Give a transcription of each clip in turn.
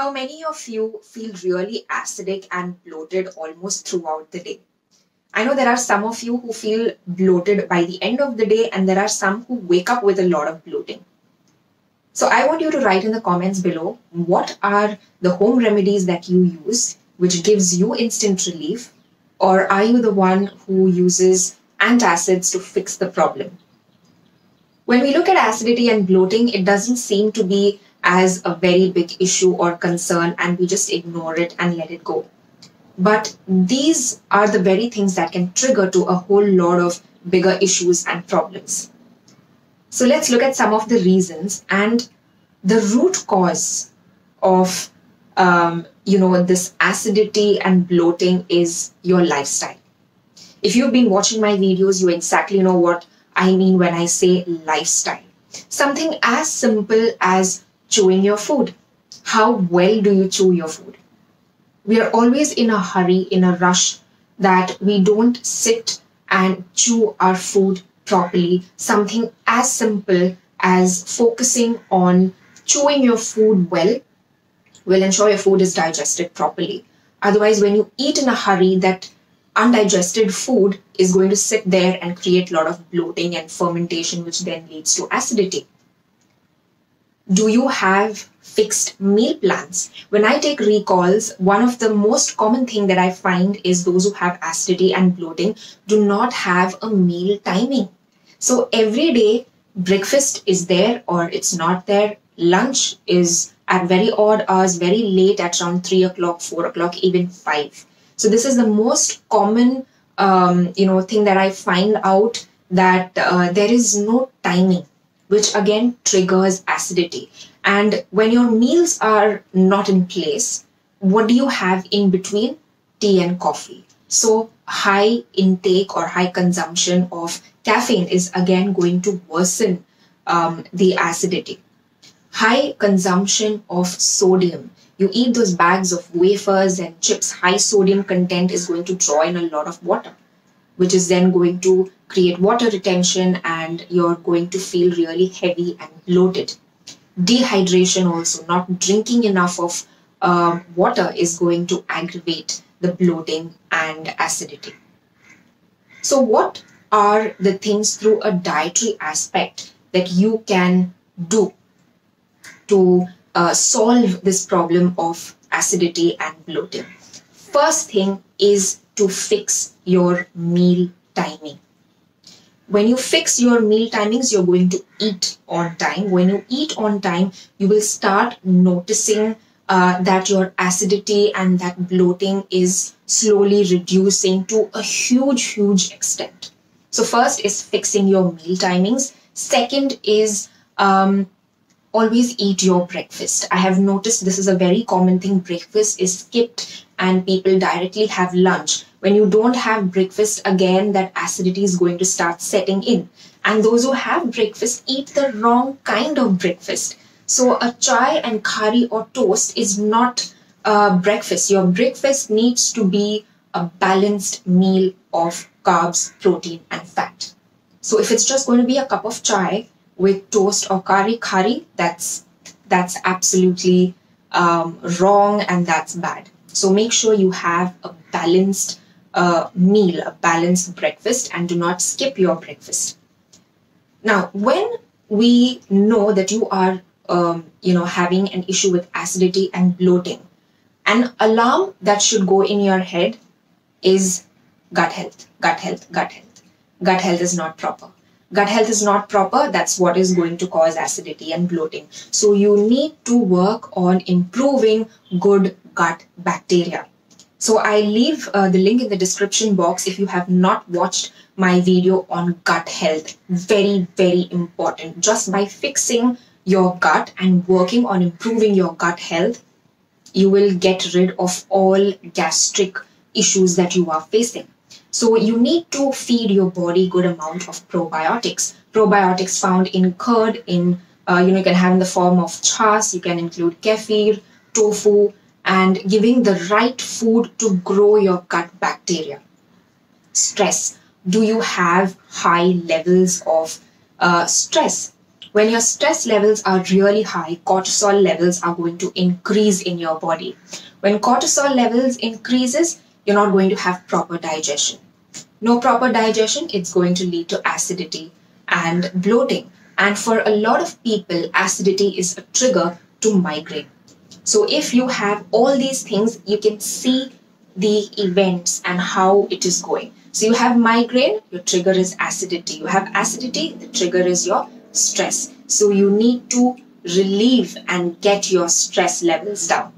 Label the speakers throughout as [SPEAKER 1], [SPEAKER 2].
[SPEAKER 1] How many of you feel really acidic and bloated almost throughout the day? I know there are some of you who feel bloated by the end of the day, and there are some who wake up with a lot of bloating. So I want you to write in the comments below what are the home remedies that you use which gives you instant relief, or are you the one who uses antacids to fix the problem? When we look at acidity and bloating, it doesn't seem to be as a very big issue or concern, and we just ignore it and let it go. But these are the very things that can trigger to a whole lot of bigger issues and problems. So let's look at some of the reasons, and the root cause of this acidity and bloating is your lifestyle. If you've been watching my videos, you exactly know what I mean when I say lifestyle. Something as simple as chewing your food. How well do you chew your food? We are always in a hurry, in a rush, that we don't sit and chew our food properly. Something as simple as focusing on chewing your food well will ensure your food is digested properly. Otherwise, when you eat in a hurry, that undigested food is going to sit there and create a lot of bloating and fermentation, which then leads to acidity. Do you have fixed meal plans? When I take recalls, one of the most common thing that I find is those who have acidity and bloating do not have a meal timing. So every day, breakfast is there or it's not there. Lunch is at very odd hours, very late at around 3 o'clock, 4 o'clock, even 5. So this is the most common thing that I find out, that there is no timing, which again triggers acidity. And when your meals are not in place, what do you have in between? Tea and coffee. So high intake or high consumption of caffeine is again going to worsen the acidity. High consumption of sodium. You eat those bags of wafers and chips, high sodium content is going to draw in a lot of water, which is then going to create water retention, and you're going to feel really heavy and bloated. Dehydration also, not drinking enough of water is going to aggravate the bloating and acidity. So what are the things through a dietary aspect that you can do to solve this problem of acidity and bloating? First thing is to fix your meal timing. When you fix your meal timings, you're going to eat on time. When you eat on time, you will start noticing that your acidity and that bloating is slowly reducing to a huge extent. So first is fixing your meal timings. Second is always eat your breakfast. I have noticed this is a very common thing. Breakfast is skipped and people directly have lunch. When you don't have breakfast, again, that acidity is going to start setting in. And those who have breakfast eat the wrong kind of breakfast. So a chai and curry or toast is not breakfast. Your breakfast needs to be a balanced meal of carbs, protein, and fat. So if it's just going to be a cup of chai with toast or curry, that's absolutely wrong, and that's bad. So make sure you have a balanced meal, a balanced breakfast, and do not skip your breakfast. Now, when we know that you are having an issue with acidity and bloating, an alarm that should go in your head is gut health. Gut health is not proper. Gut health is not proper. That's what is going to cause acidity and bloating. So you need to work on improving good gut bacteria. So I leave the link in the description box if you have not watched my video on gut health. Very important. Just by fixing your gut and working on improving your gut health, you will get rid of all gastric issues that you are facing. So you need to feed your body good amount of probiotics. Probiotics found in curd, you can have in the form of chas, you can include kefir, tofu, and giving the right food to grow your gut bacteria. Stress. Do you have high levels of stress? When your stress levels are really high, cortisol levels are going to increase in your body. When cortisol levels increases, you're not going to have proper digestion. No proper digestion, it's going to lead to acidity and bloating. And for a lot of people, acidity is a trigger to migraine. So if you have all these things, you can see the events and how it is going. So you have migraine, your trigger is acidity. You have acidity, the trigger is your stress. So you need to relieve and get your stress levels down.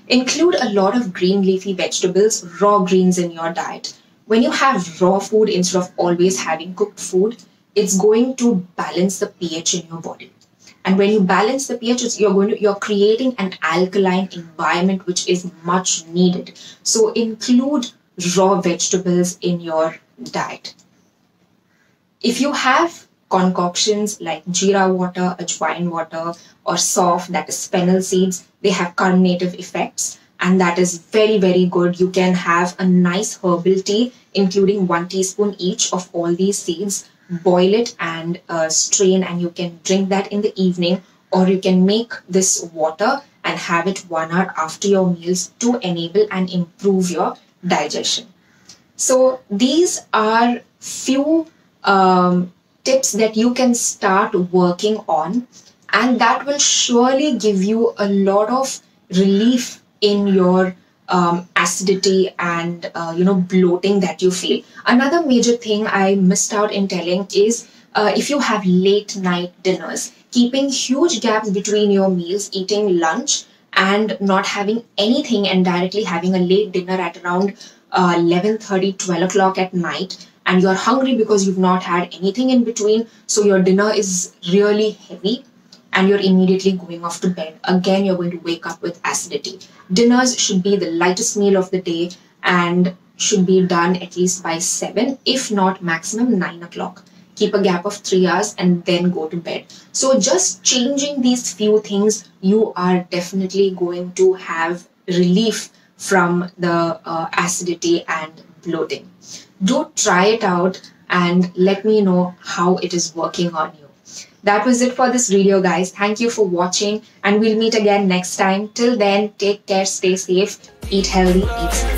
[SPEAKER 1] Include a lot of green leafy vegetables, raw greens in your diet. When you have raw food instead of always having cooked food, it's going to balance the pH in your body. And when you balance the pH, you're creating an alkaline environment, which is much needed. So include raw vegetables in your diet. If you have concoctions like jeera water, ajwain water, or sof, that is fennel seeds, they have carbonative effects, and that is very, very good. You can have a nice herbal tea, including 1 teaspoon each of all these seeds. Boil it and strain, and you can drink that in the evening, or you can make this water and have it 1 hour after your meals to enable and improve your digestion. So these are few tips that you can start working on, and that will surely give you a lot of relief in your acidity and bloating that you feel. Another major thing I missed out in telling is if you have late night dinners, keeping huge gaps between your meals, eating lunch and not having anything, and directly having a late dinner at around 11:30, 12 o'clock at night, and you're hungry because you've not had anything in between, so your dinner is really heavy and you're immediately going off to bed. Again, you're going to wake up with acidity. Dinners should be the lightest meal of the day and should be done at least by 7, if not maximum 9 o'clock. Keep a gap of 3 hours and then go to bed. So just changing these few things, you are definitely going to have relief from the acidity and bloating. Do try it out and let me know how it is working on you. That was it for this video, guys. Thank you for watching, and we'll meet again next time. Till then, take care, stay safe, eat healthy, eat safe.